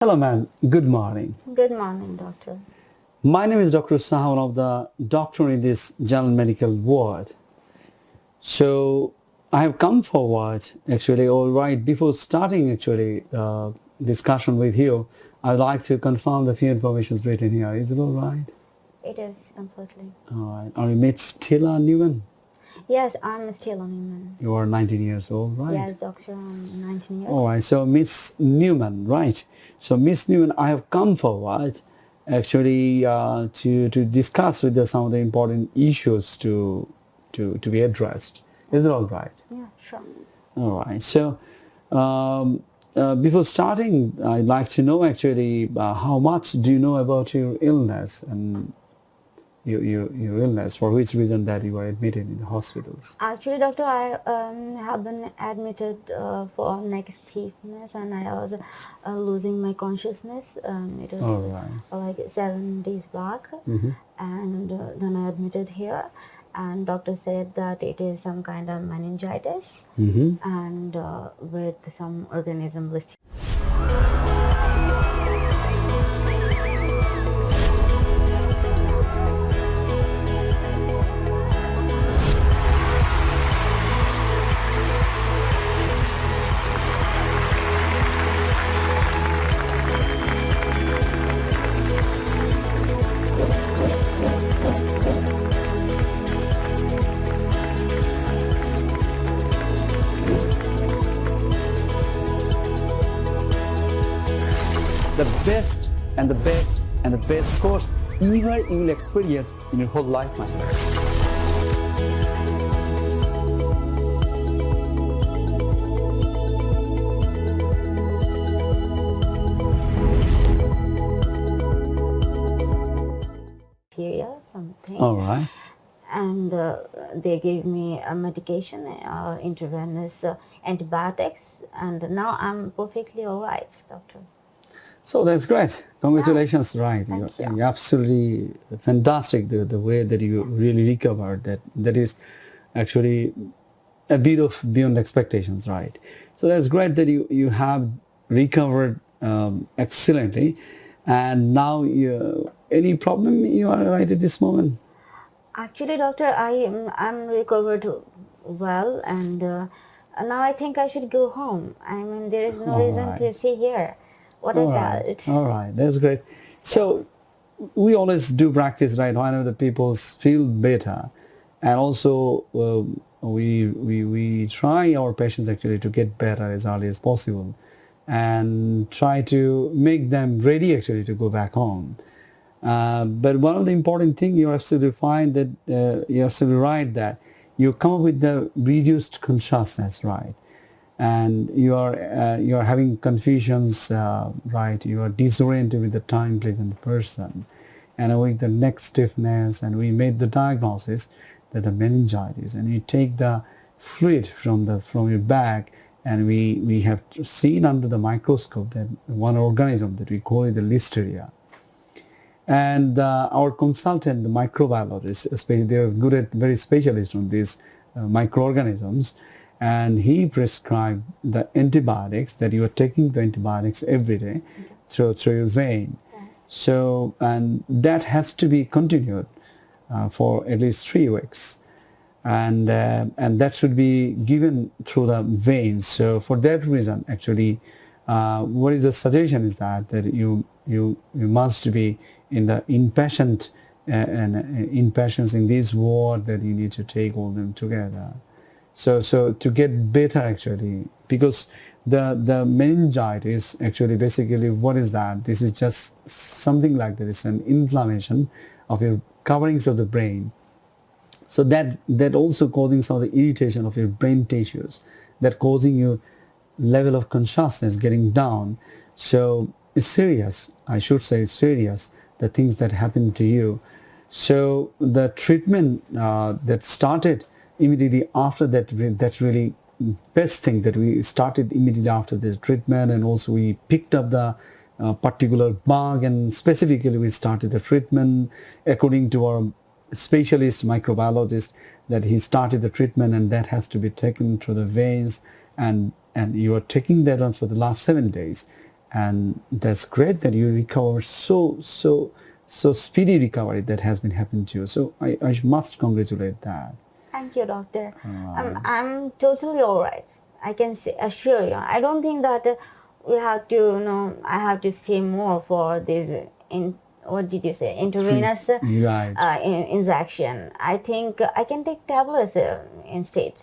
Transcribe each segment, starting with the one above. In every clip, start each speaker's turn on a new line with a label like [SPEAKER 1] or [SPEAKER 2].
[SPEAKER 1] Hello ma'am, good morning.
[SPEAKER 2] Good morning, doctor.
[SPEAKER 1] My name is Dr. Saha, one of the doctor in this general medical ward. So I have come forward actually, all right, before starting actually discussion with you, I'd like to confirm the few information written here. Is it all right?
[SPEAKER 2] It is completely.
[SPEAKER 1] All right. Are you Miss Stella Newman?
[SPEAKER 2] Yes, I'm still on Newman.
[SPEAKER 1] You are 19 years old, right?
[SPEAKER 2] Yes, doctor, I'm 19 years.
[SPEAKER 1] All right. So Miss Newman, right? So Miss Newman, I have come forward actually to discuss with you some of the important issues to be addressed. Is it all right?
[SPEAKER 2] Yeah, sure.
[SPEAKER 1] All right. So before starting, I'd like to know actually how much do you know about your illness and your illness, for which reason that you were admitted in the hospitals?
[SPEAKER 2] Actually, doctor, I have been admitted for neck stiffness, and I was losing my consciousness. It was
[SPEAKER 1] All right.
[SPEAKER 2] like 7 days back,
[SPEAKER 1] Mm-hmm.
[SPEAKER 2] and then I admitted here. And doctor said that it is some kind of meningitis,
[SPEAKER 1] Mm-hmm.
[SPEAKER 2] and with some organism listed.
[SPEAKER 1] The best and the best and the best course ever you will experience in your whole life, my friend.
[SPEAKER 2] Bacteria, something.
[SPEAKER 1] All right.
[SPEAKER 2] And they gave me a medication, intravenous antibiotics, and now I'm perfectly all right, doctor.
[SPEAKER 1] So that's great. Congratulations, right?
[SPEAKER 2] Thank you.
[SPEAKER 1] You're absolutely fantastic, the way that you really recovered. That is actually a bit of beyond expectations, right? So that's great that you have recovered excellently. And now any problem you are right at this moment?
[SPEAKER 2] Actually, doctor, I'm recovered well, and now I think I should go home. I mean, there is no
[SPEAKER 1] All
[SPEAKER 2] reason
[SPEAKER 1] right.
[SPEAKER 2] to stay here. What I
[SPEAKER 1] All right.
[SPEAKER 2] felt.
[SPEAKER 1] All right, that's great. So we always do practice, right? Whenever the people feel better, and also we try our patients actually to get better as early as possible, and try to make them ready actually to go back home. But one of the important thing, you're absolutely fine that you're absolutely right that you come up with the reduced consciousness, right? And you are having confusions, right? You are disoriented with the time, place, and person, and with the neck stiffness. And we made the diagnosis that the meningitis, and we take the fluid from your back, and we have seen under the microscope that one organism that we call it the listeria. And our consultant, the microbiologist, especially they are good at very specialist on these microorganisms, and he prescribed the antibiotics that you are taking the antibiotics every day through your vein.
[SPEAKER 2] Yes.
[SPEAKER 1] So, and that has to be continued for at least 3 weeks, and that should be given through the veins. So for that reason, actually, what is the suggestion is that you must be in the inpatient inpatients in this ward, that you need to take all them together. So to get better actually, because the meningitis actually basically what is that? This is just something like that. It's an inflammation of your coverings of the brain. So that also causing some of the irritation of your brain tissues, that causing your level of consciousness getting down. So it's serious. I should say it's serious, the things that happen to you. So the treatment that started immediately after that, that's really best thing that we started immediately after the treatment, and also we picked up the particular bug, and specifically we started the treatment according to our specialist microbiologist, that he started the treatment, and that has to be taken through the veins, and you are taking that on for the last 7 days, and that's great that you recover so speedy recovery that has been happening to you. So I must congratulate that.
[SPEAKER 2] Thank you, doctor. I'm totally all right. I can assure you. I don't think that we have to, I have to stay more for this, what did you say, intravenous
[SPEAKER 1] right.
[SPEAKER 2] injection. I think I can take tablets instead.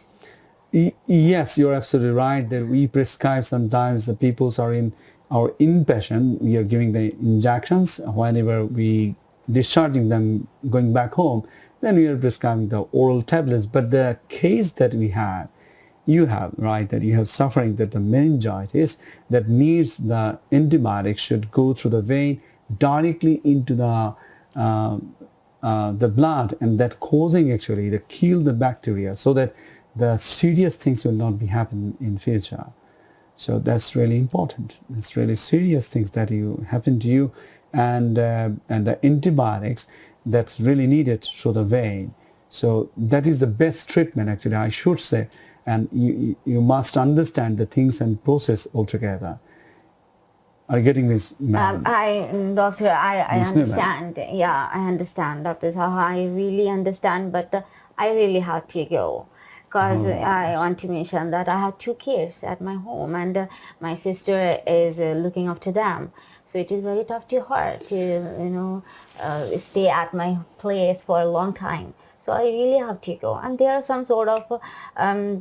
[SPEAKER 1] Yes, you're absolutely right that we prescribe sometimes the people are in our inpatient, we are giving the injections. Whenever we discharging them going back home, then we are prescribing the oral tablets. But the case that we have, you have, right, that you have suffering that the meningitis that needs the antibiotics should go through the vein directly into the blood, and that causing actually to kill the bacteria so that the serious things will not be happening in future. So that's really important. It's really serious things that happen to you, and the antibiotics that's really needed through the vein. So that is the best treatment actually, I should say, and you must understand the things and process altogether. Are you getting this, ma'am?
[SPEAKER 2] Doctor, I understand. Yeah, I understand, Doctor. So I really understand, but I really have to go. Because I want to mention that I have 2 kids at my home, and my sister is looking after them. So it is very tough to her to, stay at my place for a long time. So I really have to go. And there are some sort of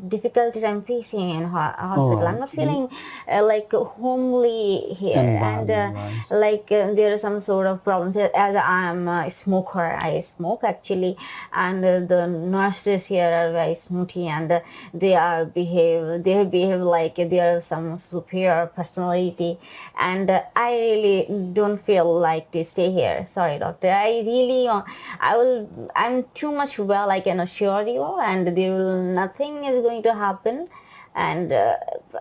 [SPEAKER 2] difficulties I'm facing in hospital. Right. I'm not feeling like homely here. And there are some sort of problems. As I'm a smoker, I smoke actually. And the nurses here are very snooty, and they behave like they are some superior personality. And I really don't feel like to stay here. Sorry, doctor. I'm too much well, I can assure you, and nothing is going to happen, and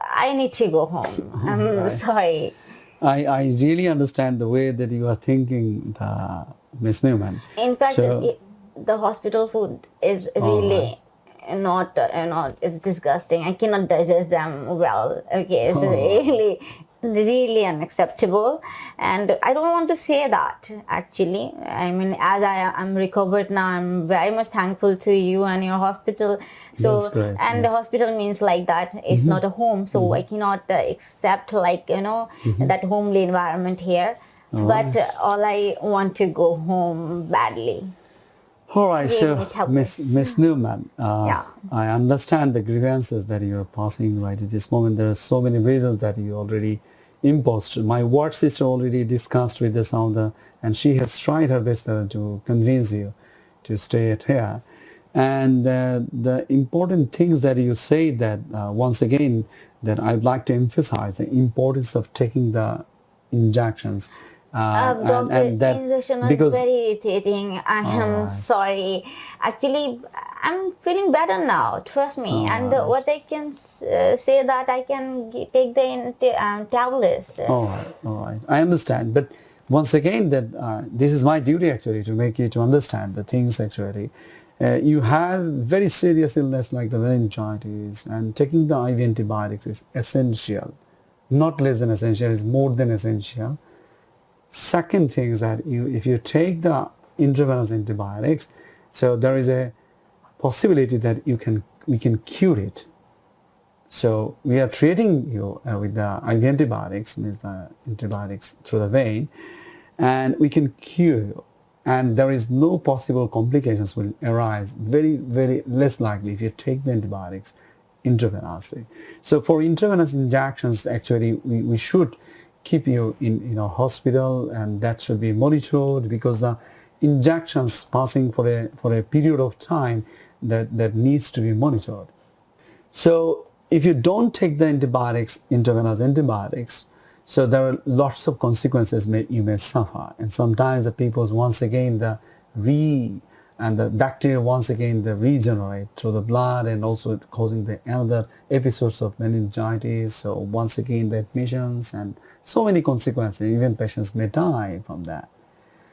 [SPEAKER 2] I need to go home. I'm right. Sorry.
[SPEAKER 1] I really understand the way that you are thinking, Ms. Newman.
[SPEAKER 2] In fact, the hospital food is really not it's disgusting. I cannot digest them well. Okay, it's really unacceptable, and I don't want to say that actually. I mean, as I'm recovered now, I'm very much thankful to you and your hospital. So
[SPEAKER 1] that's great.
[SPEAKER 2] And the hospital means like that, it's not a home, so I cannot accept that homely environment here. But all I want to go home badly.
[SPEAKER 1] All right, so Miss Newman, I understand the grievances that you are passing right at this moment. There are so many reasons that you already imposed. My ward sister already discussed with the sounder, and she has tried her best to convince you to stay at here. And the important things that you say that once again that I'd like to emphasize the importance of taking the injections.
[SPEAKER 2] Doctor, injection is very irritating. I am sorry. Actually, I'm feeling better now. Trust me. And what I can say that I can take the tablets.
[SPEAKER 1] All right. I understand. But once again, that this is my duty actually to make you to understand the things actually. You have very serious illness like the meningitis, and taking the IV antibiotics is essential. Not less than essential, is more than essential. Second thing is that if you take the intravenous antibiotics, so there is a possibility that we can cure it. So we are treating you with the IV antibiotics, means the antibiotics through the vein, and we can cure you. And there is no possible complications will arise, very, very less likely if you take the antibiotics intravenously. So for intravenous injections, actually, we should keep you in a hospital, and that should be monitored, because the injections passing for a period of time that needs to be monitored. So if you don't take the antibiotics, intravenous antibiotics, so there are lots of consequences you may suffer, and sometimes the people once again the bacteria once again they regenerate through the blood, and also causing the another episodes of meningitis. So once again the admissions and so many consequences, even patients may die from that.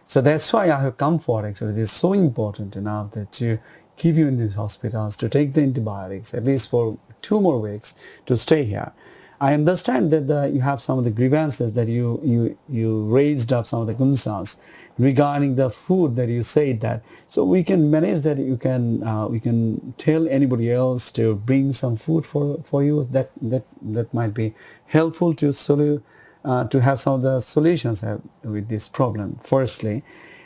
[SPEAKER 1] So that's why I have come for actually. It is so important enough that to keep you in these hospitals, to take the antibiotics at least for 2 more weeks, to stay here. I understand that you have some of the grievances that you raised up, some of the concerns regarding the food that you said that. So we can manage that. You can we can tell anybody else to bring some food for you. That might be helpful to have some of the solutions with this problem. Firstly.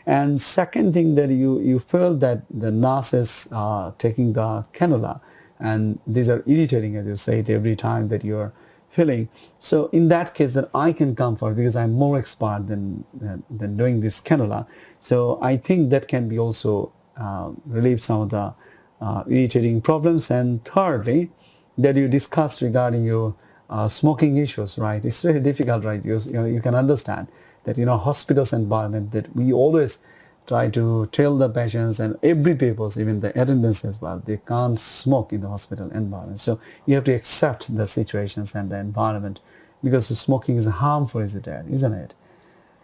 [SPEAKER 1] And second thing, that you felt that the nurses are taking the cannula, and these are irritating, as you said, every time that you are feeling. So in that case, that I can comfort, because I'm more expert than doing this cannula. So I think that can be also relieve some of the irritating problems. And thirdly, that you discussed regarding your smoking issues, right? It's very difficult, right? You can understand that hospitals environment, that we always try to tell the patients and every pupils, even the attendants as well, they can't smoke in the hospital environment. So you have to accept the situations and the environment, because smoking is harmful, isn't it?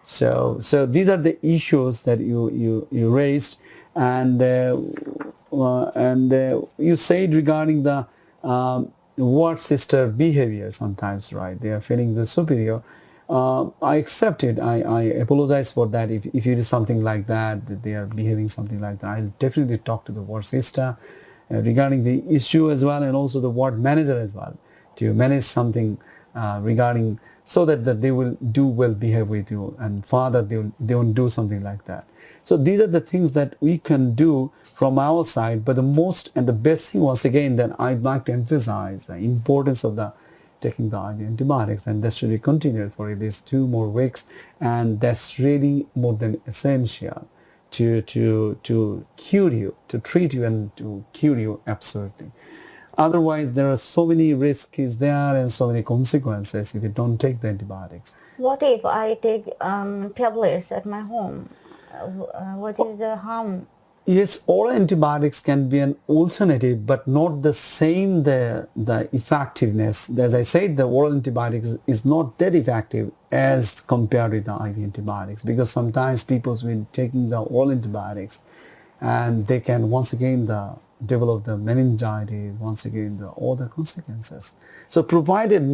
[SPEAKER 1] So these are the issues that you raised, and you said regarding the ward sister behavior sometimes, right? They are feeling the superior. I accept it. I apologize for that. If it is something like that they are behaving something like that, I'll definitely talk to the ward sister regarding the issue as well, and also the ward manager as well, to manage something regarding, so that they will behave with you, and further they won't do something like that. So these are the things that we can do from our side. But the most and the best thing, once again, that I'd like to emphasize the importance of taking the IV antibiotics, and that should be continued for at least 2 more weeks, and that's really more than essential to cure you, to treat you and to cure you absolutely. Otherwise, there are so many risks there and so many consequences if you don't take the antibiotics.
[SPEAKER 2] What if I take tablets at my home? What is the harm?
[SPEAKER 1] Yes, oral antibiotics can be an alternative, but not the same the effectiveness. As I said, the oral antibiotics is not that effective as compared with the IV antibiotics, because sometimes people will taking the oral antibiotics, and they can once again develop the meningitis, once again the other consequences. So provided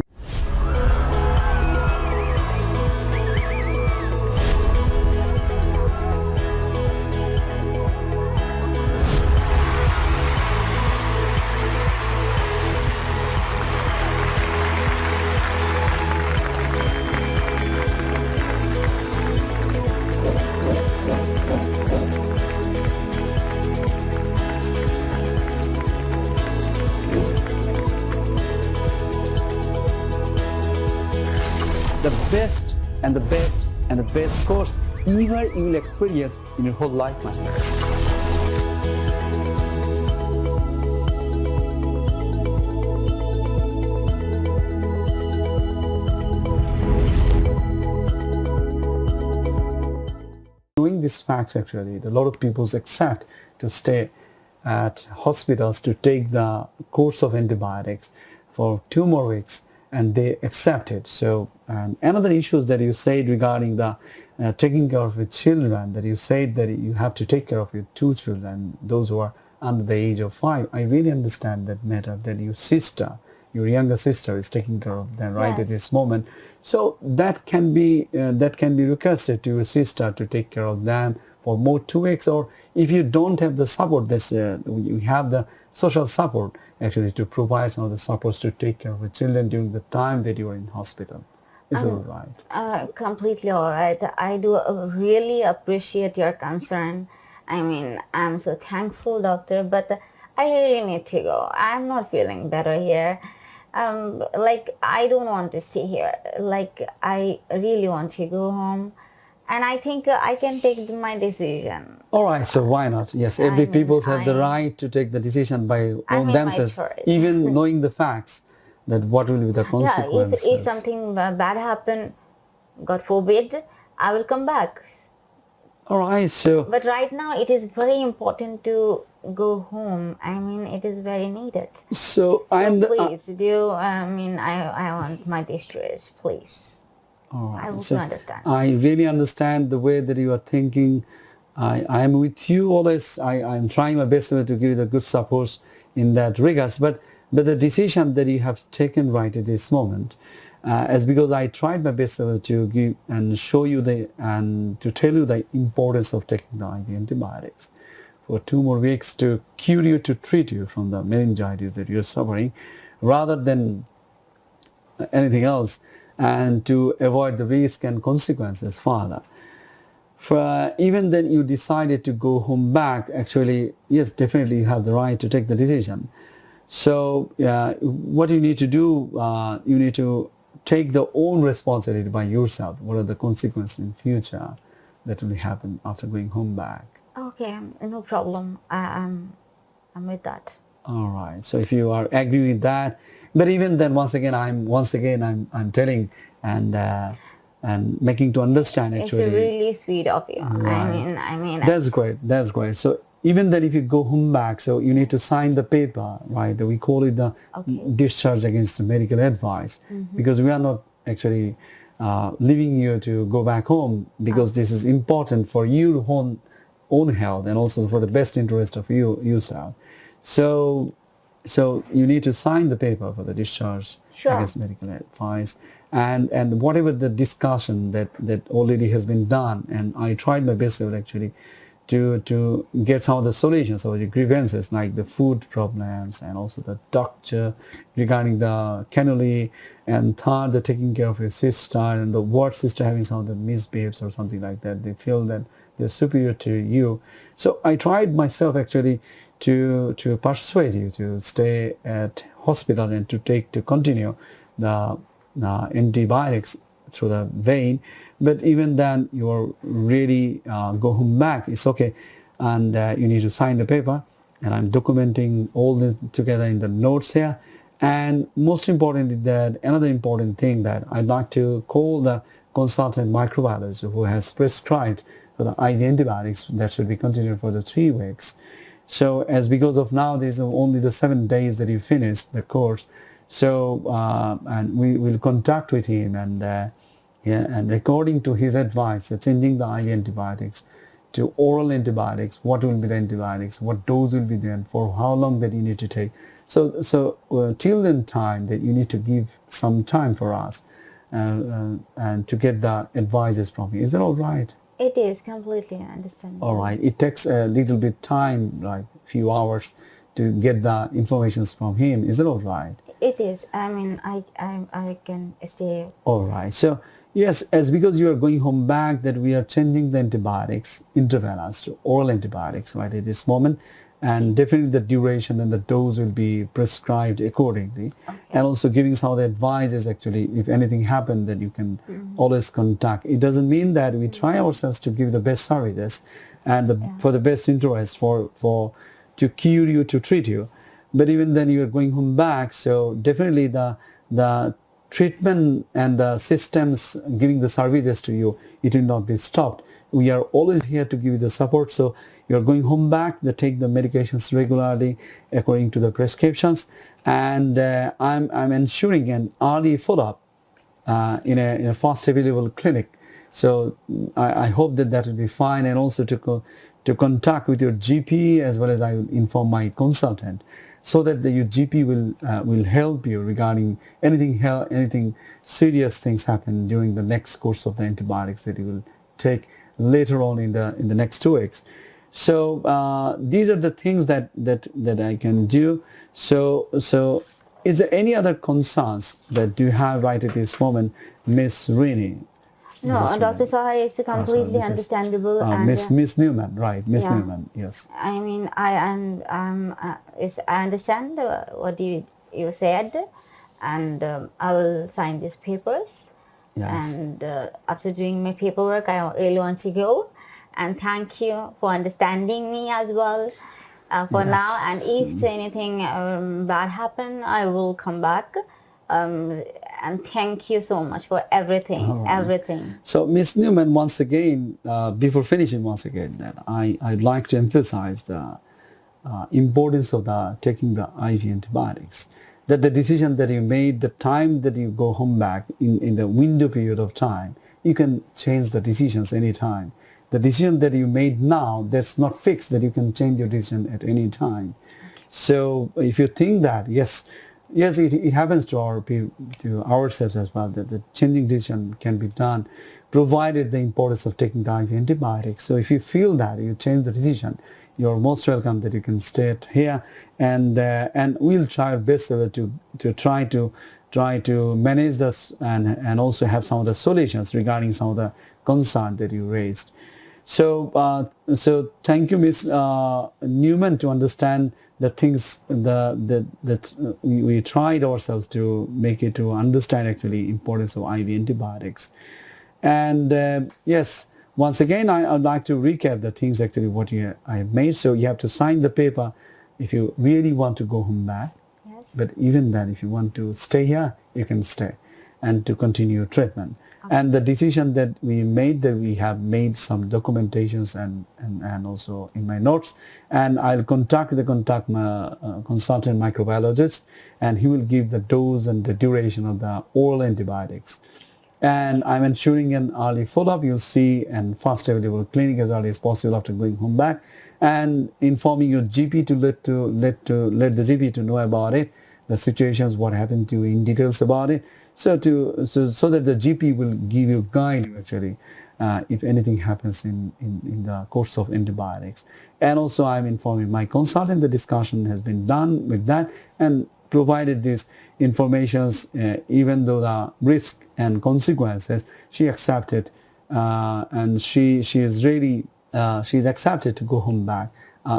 [SPEAKER 1] the best and the best and the best course ever you will experience in your whole life, my friend. Knowing these facts, actually, a lot of people accept to stay at hospitals to take the course of antibiotics for 2 more weeks, and they accept it. So, and another issue that you said regarding the taking care of your children, that you said that you have to take care of your 2 children, those who are under the age of 5. I really understand that matter, that your younger sister is taking care of them right at this moment. So that can be requested to your sister to take care of them for more 2 weeks, or if you don't have the support, you have the social support actually to provide some of the supports to take care of the children during the time that you are in hospital. Is it all right?
[SPEAKER 2] Completely all right. I do really appreciate your concern. I mean, I'm so thankful, doctor, but I really need to go. I'm not feeling better here. I don't want to stay here. I really want to go home. And I think I can take my decision.
[SPEAKER 1] All right, so why not? Yes, every people have the right to take the decision by themselves, even knowing the facts that what will be the consequences.
[SPEAKER 2] Yeah, if something bad happen, God forbid, I will come back.
[SPEAKER 1] All right, so.
[SPEAKER 2] But right now, it is very important to go home. I mean, it is very needed.
[SPEAKER 1] So
[SPEAKER 2] please I want my discharge, please.
[SPEAKER 1] All right.
[SPEAKER 2] I hope you understand.
[SPEAKER 1] I really understand the way that you are thinking. I am with you always. I'm trying my best to give you the good support in that regards. But But the decision that you have taken right at this moment, as because I tried my best to give and show you and to tell you the importance of taking the IV antibiotics for 2 more weeks to cure you, to treat you from the meningitis that you're suffering, rather than anything else, and to avoid the risk and consequences further. Even then you decided to go home back, actually, yes, definitely you have the right to take the decision. So what you need to do, you need to take the own responsibility by yourself. What are the consequences in future that will happen after going home back?
[SPEAKER 2] Okay, no problem. I'm with that.
[SPEAKER 1] All right. So if you are agree with that, but even then, once again, I'm telling and making to understand. Actually,
[SPEAKER 2] it's really sweet of you.
[SPEAKER 1] Right.
[SPEAKER 2] I mean.
[SPEAKER 1] That's great. That's great. So even then, if you go home back, so you need to sign the paper, right? We call it the discharge against medical advice, because we are not actually leaving you to go back home, because this is important for your own health and also for the best interest of yourself. So you need to sign the paper for the discharge against medical advice, and whatever the discussion that already has been done, and I tried my best actually to get some of the solutions of the grievances, like the food problems and also the doctor regarding the cannula, and third, the taking care of your sister, and the ward sister having some of the misbehaves or something like that. They feel that they're superior to you. So I tried myself actually to persuade you to stay at hospital and to continue the antibiotics through the vein. But even then, you're really go home back, it's okay, and you need to sign the paper, and I'm documenting all this together in the notes here. And most importantly, that another important thing that I'd like to call the consultant microbiologist who has prescribed for the IV antibiotics that should be continued for the 3 weeks. So as because of now, there's only the 7 days that you finished the course. So and we will contact with him, and according to his advice, changing the IV antibiotics to oral antibiotics, what will be the antibiotics, what dose will be there, for how long that you need to take. So till then time that you need to give some time for us and to get the advices from him. Is that all right?
[SPEAKER 2] It is completely understandable.
[SPEAKER 1] All right. It takes a little bit time, like few hours, to get the information from him. Is that all right?
[SPEAKER 2] It is. I mean, I can stay.
[SPEAKER 1] All right. So yes, as because you are going home back, that we are changing the antibiotics intravenous to oral antibiotics right at this moment, and definitely the duration and the dose will be prescribed accordingly, and also giving some of the advices. Actually, if anything happened, that you can always contact. It doesn't mean that we try ourselves to give the best services and for the best interest for to cure you, to treat you, but even then you are going home back. So definitely the treatment and the systems giving the services to you, it will not be stopped. We are always here to give you the support. So you're going home back, they take the medications regularly according to the prescriptions, and I'm ensuring an early follow-up in a fast available clinic. So I hope that will be fine, and also to contact with your GP, as well as I will inform my consultant, so that your GP will help you regarding anything serious things happen during the next course of the antibiotics that you will take later on in the next 2 weeks. So these are the things that I can do. So is there any other concerns that you have right at this moment, Miss Rini?
[SPEAKER 2] No, Dr. Saha, it's completely understandable.
[SPEAKER 1] Miss Newman, right? Miss Newman, yes.
[SPEAKER 2] I mean, I understand what you said, and I will sign these papers. Yes. And after doing my paperwork, I really want to go. And thank you for understanding me as well for now. And if anything bad happen, I will come back. And thank you so much for everything, everything.
[SPEAKER 1] So, Ms. Newman, once again, before finishing, that I'd like to emphasize the importance of taking the IV antibiotics. That the decision that you made, the time that you go home back, in the window period of time, you can change the decisions anytime. The decision that you made now, that's not fixed, that you can change your decision at any time. So if you think that, yes, it happens to ourselves as well, that the changing decision can be done, provided the importance of taking the IV antibiotics. So if you feel that you change the decision, you're most welcome that you can stay here, and we'll try our best to try to manage this and also have some of the solutions regarding some of the concerns that you raised. So so thank you, Ms. Newman, to understand the things that we tried ourselves to make it to understand actually importance of IV antibiotics. And yes, once again, I would like to recap the things actually what I have made. So you have to sign the paper if you really want to go home back.
[SPEAKER 2] Yes.
[SPEAKER 1] But even then, if you want to stay here, you can stay and to continue treatment. Okay. And the decision that we made, that we have made some documentations and also in my notes, and I'll contact my consultant microbiologist, and he will give the dose and the duration of the oral antibiotics. And I'm ensuring an early follow-up. You'll see and fast available clinic as early as possible after going home back, and informing your GP to let the GP to know about it, the situations, what happened to you in details about it, so that the GP will give you guide actually if anything happens in the course of antibiotics. And also I'm informing my consultant the discussion has been done with that, and provided these informations, even though the risk and consequences, she accepted, and she is really she's accepted to go home back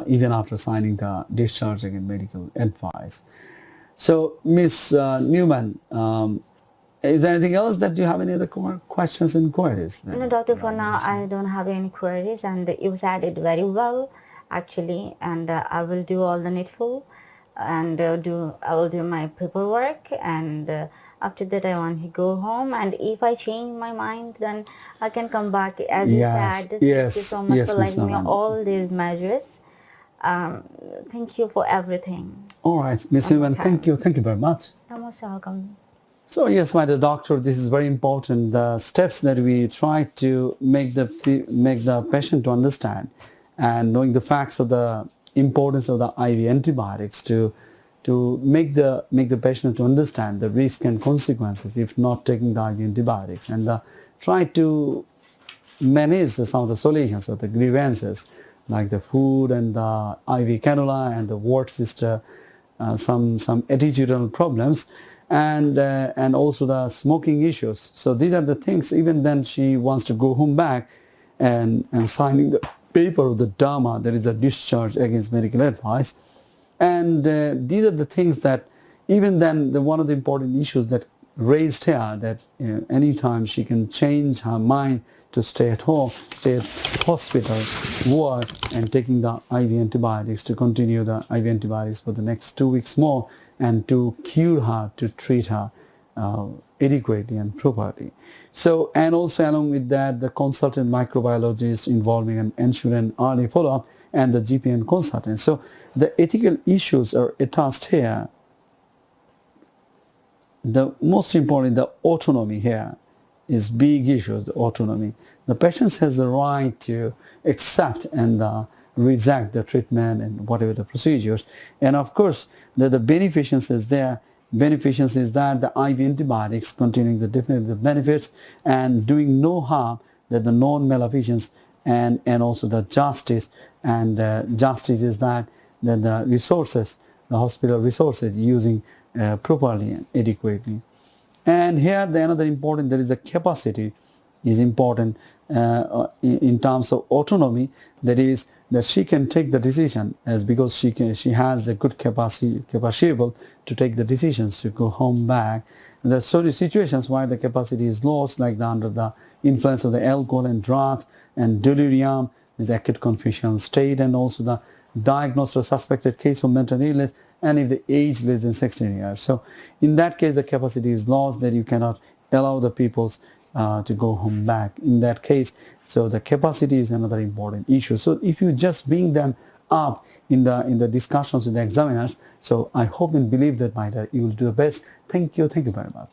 [SPEAKER 1] even after signing the discharge and medical advice. So Ms. Newman, is there anything else that you have any other questions and queries?
[SPEAKER 2] No, doctor, for now I don't have any queries, and you said it very well actually, and I will do all the needful, and I will do my paperwork, and after that I want to go home, and if I change my mind then I can come back, as you said. Thank you so much for letting me all these measures. Thank you for everything.
[SPEAKER 1] All right, Ms. Newman, thank you very much.
[SPEAKER 2] You're most welcome.
[SPEAKER 1] So yes, my dear doctor, this is very important. The steps that we try to make the patient to understand, and knowing the facts of the importance of the IV antibiotics to make the patient to understand the risk and consequences if not taking the IV antibiotics, and try to manage some of the solutions of the grievances like the food and the IV cannula and the ward sister, some attitudinal problems, and also the smoking issues. So these are the things. Even then she wants to go home back and signing the paper of the DAMA, that is a discharge against medical advice. And these are the things that even then one of the important issues that raised here, that anytime she can change her mind to stay at home, stay at hospital, ward, and taking the IV antibiotics, to continue the IV antibiotics for the next 2 weeks more, and to cure her, to treat her adequately and properly. So, and also along with that, the consultant microbiologist involving an ensuring early follow-up, and the GP and consultant. So the ethical issues are attached here. The most important, the autonomy here is big issues, the autonomy. The patient has the right to accept and reject the treatment and whatever the procedures. And of course, the beneficence is there. Beneficence is that the IV antibiotics containing the definitive benefits and doing no harm, that the non-maleficence, and also the justice. And justice is that the resources, the hospital resources, using properly and adequately. And here another important, there is a capacity is important in terms of autonomy, that is that she can take the decision, as because she has the good capacity to take the decisions to go home back. And there are certain situations where the capacity is lost, like under the influence of the alcohol and drugs and delirium, is acute confusional state, and also the diagnosed or suspected case of mental illness, and if the age less than 16 years. So in that case the capacity is lost, that you cannot allow the peoples to go home back in that case. So the capacity is another important issue. So if you just bring them up in the discussions with the examiners, so I hope and believe that you will do the best. Thank you very much.